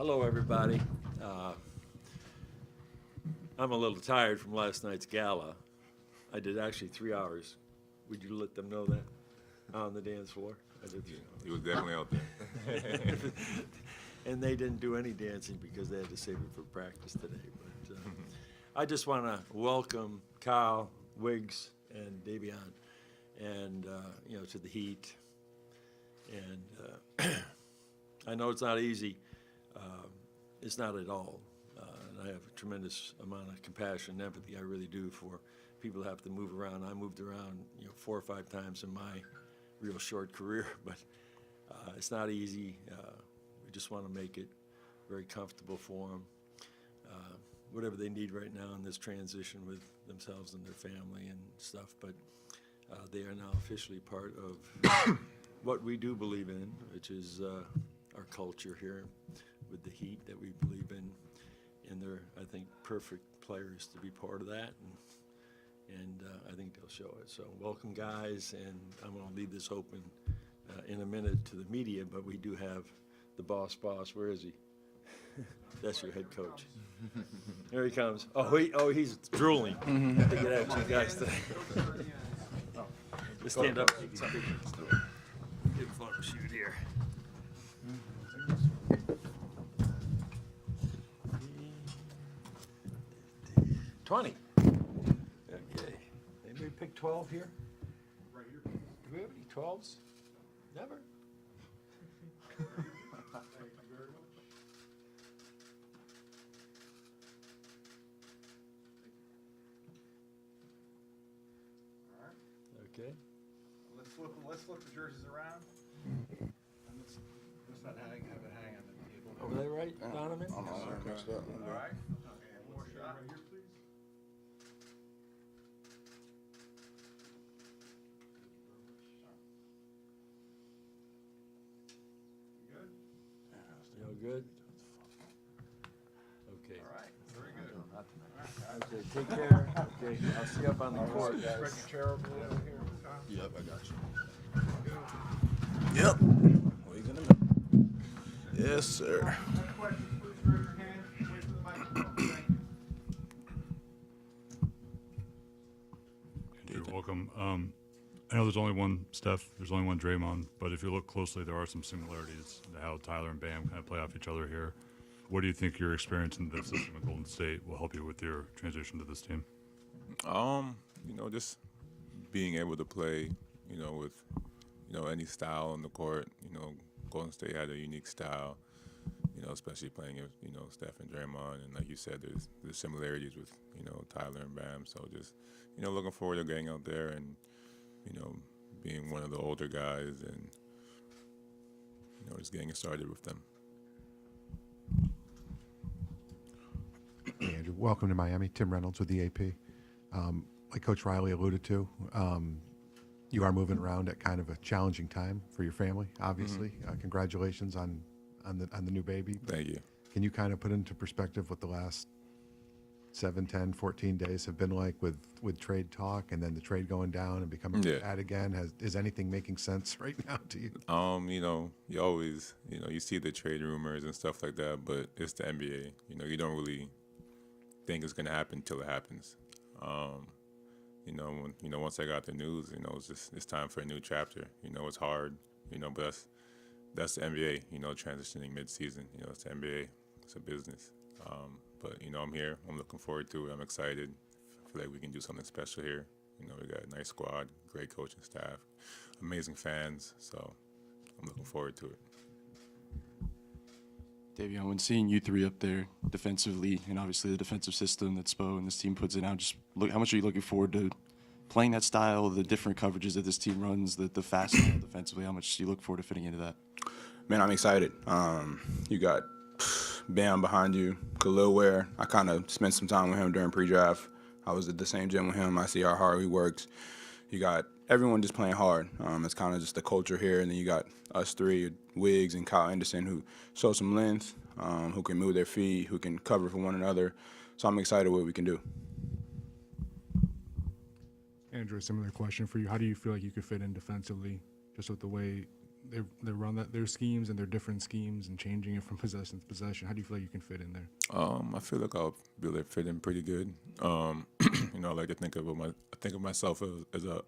Hello, everybody. I'm a little tired from last night's gala. I did actually 3 hours. Would you let them know that on the dance floor? I did 3 hours. He was definitely out there. And they didn't do any dancing because they had to save it for practice today. But I just want to welcome Kyle, Wiggs, and Davion, and to the Heat. And I know it's not easy. It's not at all. And I have a tremendous amount of compassion and empathy. I really do for people who have to move around. I moved around, 4 or 5 times in my real short career, but it's not easy. We just want to make it very comfortable for them. Whatever they need right now in this transition with themselves and their family and stuff, but they are now officially part of what we do believe in, which is our culture here with the Heat that we believe in, and they're, I think, perfect players to be part of that, and I think they'll show it. So welcome, guys, and I'm going to leave this open in a minute to the media, but we do have the boss. Where is he? That's your head coach. Here he comes. He's drooling to get at you guys today. Just stand up. Give a photo shoot here. 20. Okay. Anybody pick 12 here? Right here. Do we have any 12s? Never? Thank you very much. All right. Okay. Let's flip the jerseys around. And let's not have it hang on the table. Over there, right, Donovan? All right. Okay, one more shot. Right here, please. Good? Y'all good? Okay. All right, very good. Okay, take care. Okay, I'll see you up on the court, Spread guys. your chair over here. Yep, I got you. Yep. Wait a minute. Yes, sir. Any questions, please raise your hand. Wait for the microphone. Thank you. You're welcome. I know there's only one Steph, there's only one Draymond, but if you look closely, there are some similarities to how Tyler and Bam kind of play off each other here. What do you think your experience in the system at Golden State will help you with your transition to this team? Just being able to play, with, any style on the court. Golden State had a unique style, especially playing with, Steph and Draymond. And like you said, there's similarities with, Tyler and Bam. So just, looking forward to getting out there and, being one of the older guys and, just getting it started with them. Hey, Andrew, welcome to Miami. Tim Reynolds with the AP. Like Coach Riley alluded to, you are moving around at kind of a challenging time for your family, obviously. Congratulations on the new baby. Thank you. Can you kind of put into perspective what the last 7, 10, 14 days have been like with trade talk and then the trade going down and becoming bad again? Is anything making sense right now to you? You always, you see the trade rumors and stuff like that, but it's the NBA. You don't really think it's going to happen until it happens. Once I got the news, it's time for a new chapter. It's hard, but that's the NBA, transitioning mid-season. It's the NBA. It's a business. But, I'm here. I'm looking forward to it. I'm excited. I feel like we can do something special here. We got a nice squad, great coaching staff, amazing fans. So I'm looking forward to it. Davion, when seeing you three up there defensively and obviously the defensive system that Spo and this team puts in out, how much are you looking forward to playing that style, the different coverages that this team runs, the fast style defensively? How much do you look forward to fitting into that? Man, I'm excited. You got Bam behind you, Khalil Ware. I kind of spent some time with him during pre-draft. I was at the same gym with him. I see how hard he works. You got everyone just playing hard. It's kind of just the culture here. And then you got us three, Wiggs and Kyle Anderson, who show some length, who can move their feet, who can cover for one another. So I'm excited what we can do. Andrew, a similar question for you. How do you feel like you could fit in defensively, just with the way they run their schemes and their different schemes and changing it from possession to possession. How do you feel like you can fit in there? I feel like I'll be able to fit in pretty good. You know, I like to think of myself as a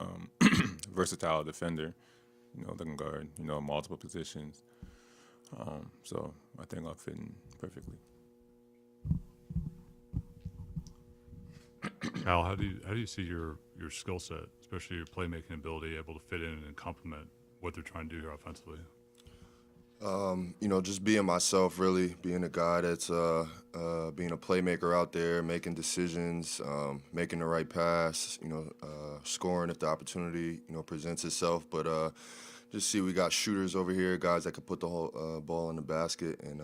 versatile defender. You know, that can guard multiple positions. So I think I'll fit in perfectly. Al, how do you see your skill set, especially your playmaking ability, able to fit in and complement what they're trying to do here offensively? You know, just being myself, really, being a guy that's being a playmaker out there, making decisions, making the right pass, scoring if the opportunity, presents itself. But just see we got shooters over here, guys that can put the whole ball in the basket. And,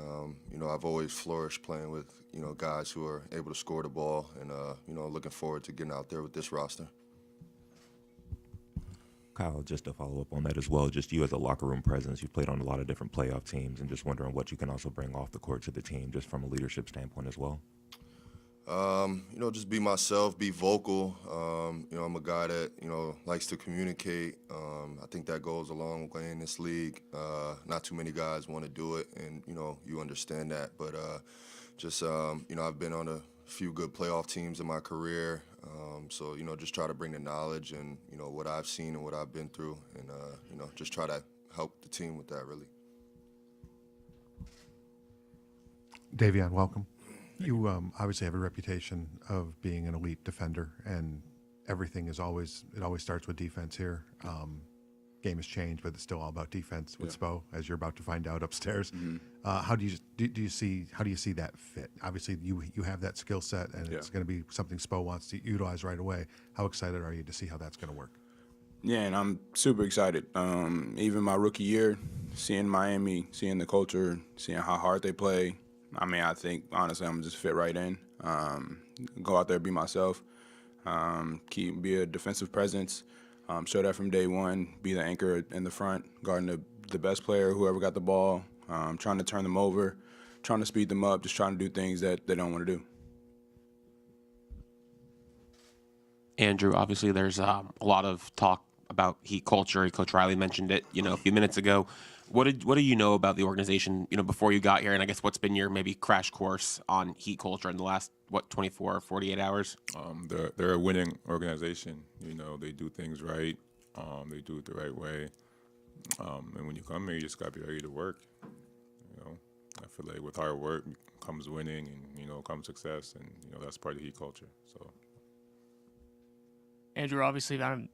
I've always flourished playing with, guys who are able to score the ball. And, looking forward to getting out there with this roster. Kyle, just to follow up on that as well, just you as a locker room presence, you've played on a lot of different playoff teams, and just wondering what you can also bring off the court to the team just from a leadership standpoint as well. Just be myself, be vocal. I'm a guy that, likes to communicate. I think that goes a long way in this league. Not too many guys want to do it, and, you understand that. But I've been on a few good playoff teams in my career. So, just try to bring the knowledge and, what I've seen and what I've been through and, just try to help the team with that, really. Davion, welcome. You obviously have a reputation of being an elite defender, and everything is always starts with defense here. Game has changed, but it's still all about defense with Spo, as you're about to find out upstairs. Mm-hmm. How do you see that fit? Obviously, you have that skill set, and it's going to be something Spo wants to utilize right away. How excited are you to see how that's going to work? Yeah, and I'm super excited. Even my rookie year, seeing Miami, seeing the culture, seeing how hard they play. I mean, I think, honestly, I'm just fit right in. Go out there, be myself, be a defensive presence, show that from day one, be the anchor in the front, guarding the best player, whoever got the ball, trying to turn them over, trying to speed them up, just trying to do things that they don't want to do. Andrew, obviously there's a lot of talk about Heat culture. Coach Riley mentioned it, a few minutes ago. What do you know about the organization, before you got here? And I guess what's been your maybe crash course on Heat culture in the last, 24 or 48 hours? They're a winning organization. They do things right. They do it the right way. And when you come here, you just got to be ready to work. I feel like with hard work comes winning and, comes success. And, that's part of Heat culture. So, Andrew, obviously, I'm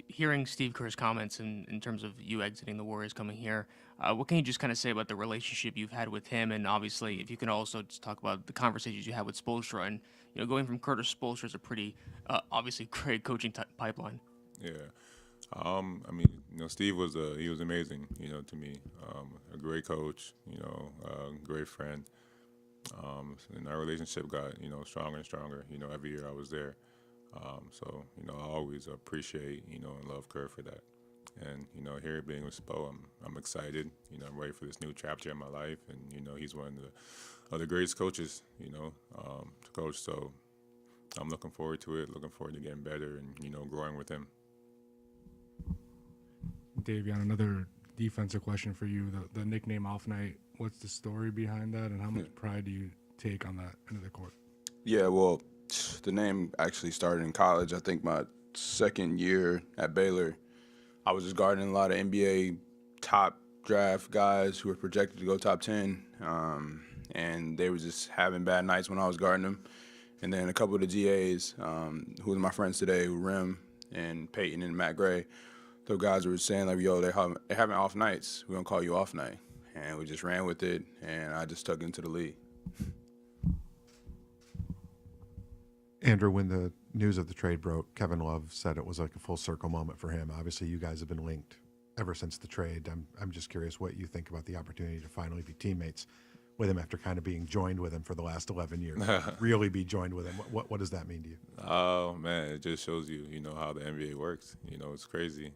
hearing Steve Kerr's comments in terms of you exiting the Warriors coming here. What can you just kind of say about the relationship you've had with him? And obviously, if you can also just talk about the conversations you had with Spoelstra. And, going from Curtis Spoelstra is a pretty, obviously, great coaching pipeline. Yeah. I mean, Steve was amazing, to me. A great coach, a great friend. And our relationship got, stronger and stronger, every year I was there. So, I always appreciate, and love Kerr for that. And, here being with Spo, I'm excited. I'm ready for this new chapter in my life. And, he's one of the greatest coaches, to coach. So I'm looking forward to it, looking forward to getting better and, growing with him. Davion, another defensive question for you. The nickname Off Night, what's the story behind that, and how much pride do you take on that end of the court? Yeah, well, the name actually started in college. I think my second year at Baylor, I was just guarding a lot of NBA top draft guys who were projected to go top 10, and they were just having bad nights when I was guarding them. And then a couple of the GAs, who are my friends today, who Rim and Peyton and Matt Gray, those guys were saying, like, yo, they're having off nights. We're going to call you Off Night. And we just ran with it, and I just took it into the league. Andrew, when the news of the trade broke, Kevin Love said it was like a full circle moment for him. Obviously, you guys have been linked ever since the trade. I'm just curious what you think about the opportunity to finally be teammates with him after kind of being joined with him for the last 11 years. Really be joined with him. What does that mean to you? Oh, man, it just shows you, how the NBA works. It's crazy.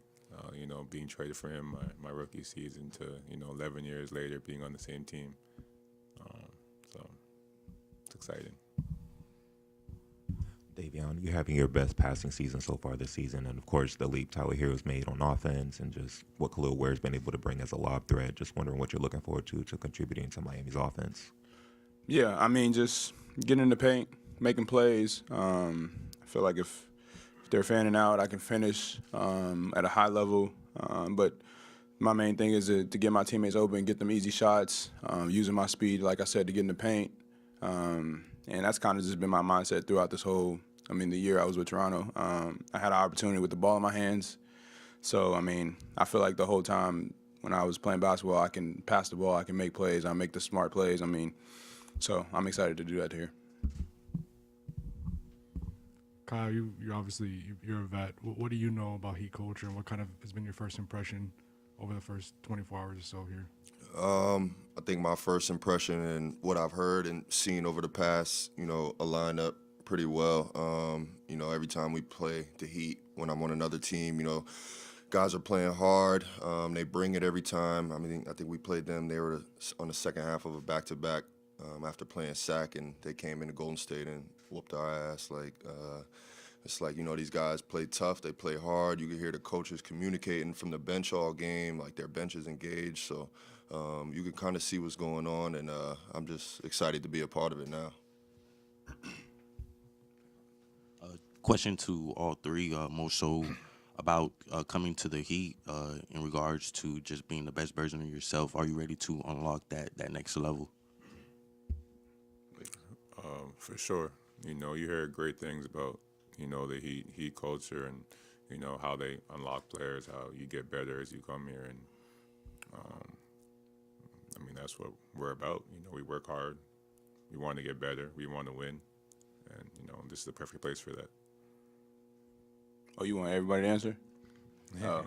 Being traded for him my rookie season to, 11 years later being on the same team. So it's exciting. Davion, you're having your best passing season so far this season, and of course the leap Tyler Hero's made on offense, and just what Khalil Ware's been able to bring as a lob threat. Just wondering what you're looking forward to contributing to Miami's offense. Yeah, I mean, just getting in the paint, making plays. I feel like if they're fanning out, I can finish at a high level. But my main thing is to get my teammates open, get them easy shots, using my speed, like I said, to get in the paint. And that's kind of just been my mindset throughout this whole, the year I was with Toronto. I had an opportunity with the ball in my hands. So, I feel like the whole time when I was playing basketball, I can pass the ball, I can make plays, I make the smart plays. So I'm excited to do that here. Kyle, you're obviously you're a vet. What do you know about Heat culture, and what kind of has been your first impression over the first 24 hours or so here? I think my first impression and what I've heard and seen over the past, align up pretty well. Every time we play the Heat, when I'm on another team, guys are playing hard. They bring it every time. I think we played them. They were on the second half of a back-to-back after playing SAC, and they came into Golden State and whooped our ass. It's like, these guys play tough. They play hard. You can hear the coaches communicating from the bench all game, like their bench is engaged. So you can kind of see what's going on, and I'm just excited to be a part of it now. Question to all three, more so about coming to the Heat in regards to just being the best version of yourself. Are you ready to unlock that next level? For sure. You hear great things about, the Heat culture and, how they unlock players, how you get better as you come here. And, that's what we're about. We work hard. We want to get better. We want to win. And, this is the perfect place for that. Oh, you want everybody to answer? Oh.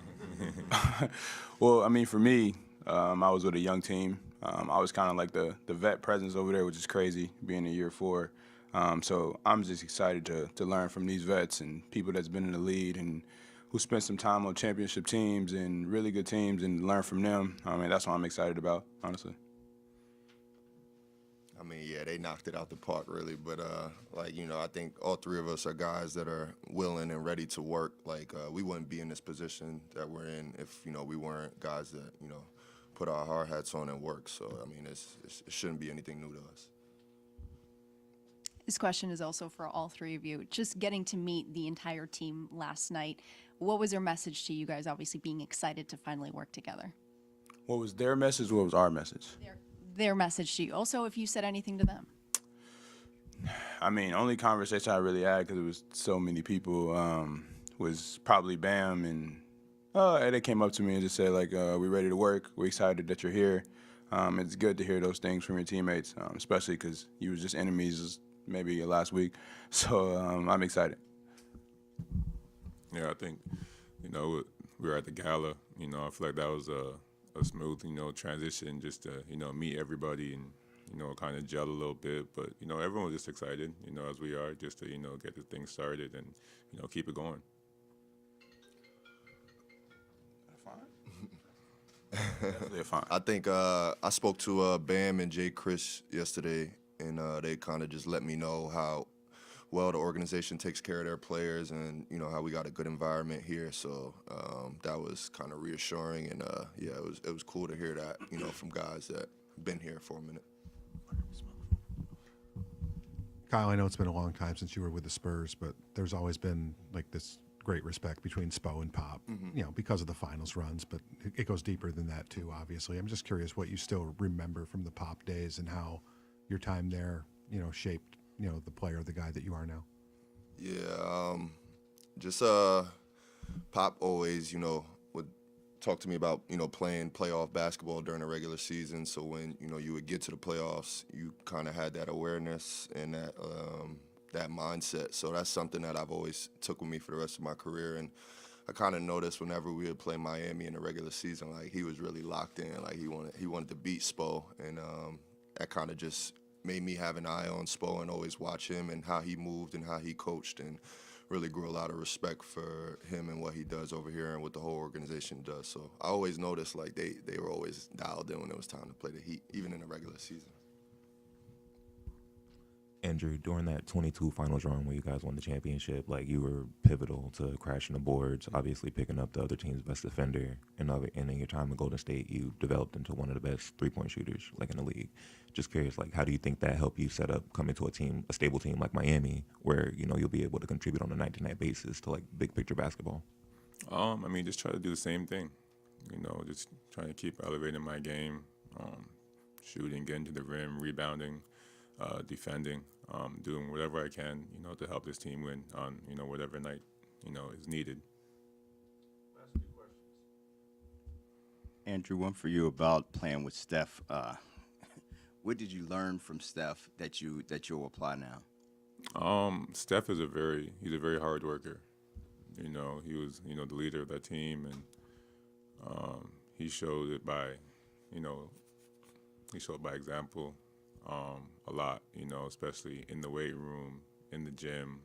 Well, for me, I was with a young team. I was kind of like the vet presence over there, which is crazy, being in year 4. So I'm just excited to learn from these vets and people that's been in the lead and who spent some time on championship teams and really good teams and learn from them. That's what I'm excited about, honestly. Yeah, they knocked it out the park, really. But, I think all three of us are guys that are willing and ready to work. We wouldn't be in this position that we're in if, we weren't guys that, put our hard hats on and work. So, it shouldn't be anything new to us. This question is also for all three of you. Just getting to meet the entire team last night, what was their message to you guys, obviously being excited to finally work together? What was their message? What was our message? Their message to you. Also, if you said anything to them. Only conversation I really had, because it was so many people, was probably Bam. And they came up to me and just said, we're ready to work. We're excited that you're here. It's good to hear those things from your teammates, especially because you was just enemies maybe last week. So I'm excited. Yeah, I think, we were at the gala. I feel like that was a smooth, transition just to, meet everybody and, kind of gel a little bit. But, everyone was just excited, as we are, just to, get the thing started and, keep it going. Definitely fine. I think I spoke to Bam and Jay Chris yesterday, and they kind of just let me know how well the organization takes care of their players and, how we got a good environment here. So that was kind of reassuring. And, it was cool to hear that, from guys that have been here for a minute. Kyle, I know it's been a long time since you were with the Spurs, but there's always been this great respect between Spo and Pop, because of the finals runs, but it goes deeper than that too, obviously. I'm just curious what you still remember from the Pop days and how your time there, shaped, the player, the guy that you are now. Yeah, just Pop always, would talk to me about, playing playoff basketball during the regular season. So when, you would get to the playoffs, you kind of had that awareness and that mindset. So that's something that I've always took with me for the rest of my career. And I kind of noticed whenever we would play Miami in the regular season, he was really locked in. He wanted to beat Spo. And that kind of just made me have an eye on Spo and always watch him and how he moved and how he coached, and really grew a lot of respect for him and what he does over here and what the whole organization does. So I always noticed they were always dialed in when it was time to play the Heat, even in the regular season. Andrew, during that 22 finals run where you guys won the championship, like you were pivotal to crashing the boards, obviously picking up the other team's best defender, and in your time in Golden State, you developed into one of the best three-point shooters like in the league. Just curious, like how do you think that helped you set up coming to a stable team like Miami, where you'll be able to contribute on a night-to-night basis to like big picture basketball? I mean, just try to do the same thing. Just trying to keep elevating my game, shooting, getting to the rim, rebounding, defending, doing whatever I can, to help this team win on, whatever night, is needed. Andrew, one for you about playing with Steph. What did you learn from Steph that you'll apply now? Steph is he's a very hard worker. He was, the leader of that team, and he showed it by, he showed by example a lot, especially in the weight room, in the gym,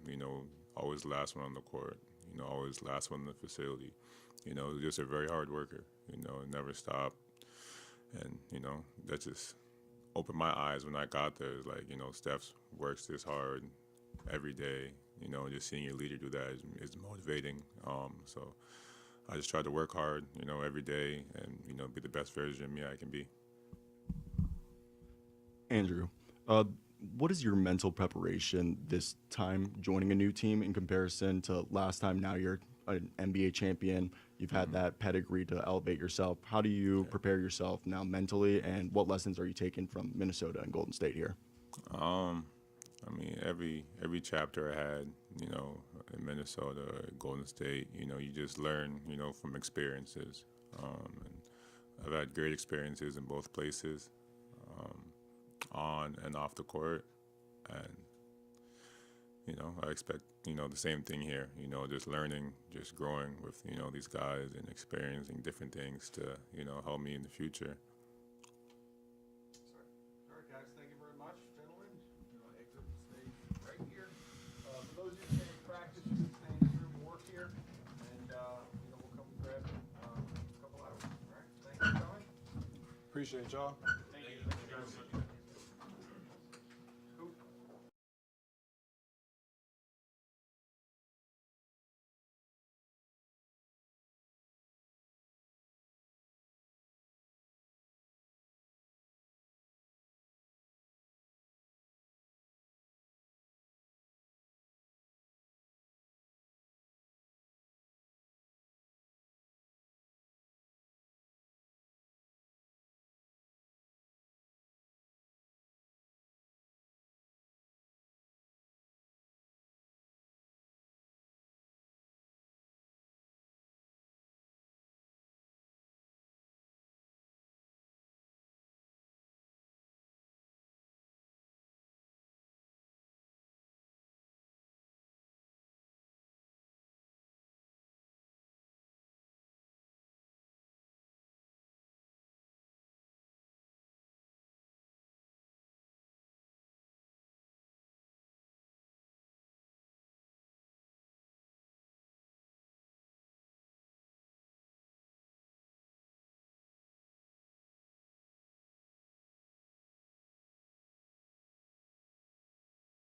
always last one on the court, always last one in the facility. Just a very hard worker, never stopped. And, that just opened my eyes when I got there. It's like, Steph works this hard every day, just seeing your leader do that is motivating. So I just try to work hard, every day and, be the best version of me I can be. Andrew, what is your mental preparation this time joining a new team in comparison to last time? Now you're an NBA champion. You've had that pedigree to elevate yourself. How do you prepare yourself now mentally, and what lessons are you taking from Minnesota and Golden State here? I mean, every chapter I had, in Minnesota, Golden State, you just learn, from experiences. And I've had great experiences in both places, on and off the court. And, I expect, the same thing here, just learning, just growing with, these guys and experiencing different things to, help me in the future. All right, guys, thank you very much, gentlemen. Exit the stage right here. For those of you staying in practice, you can stay in this room and work here, and we'll come grab you in a couple hours. All right, thank you for coming. Appreciate y'all.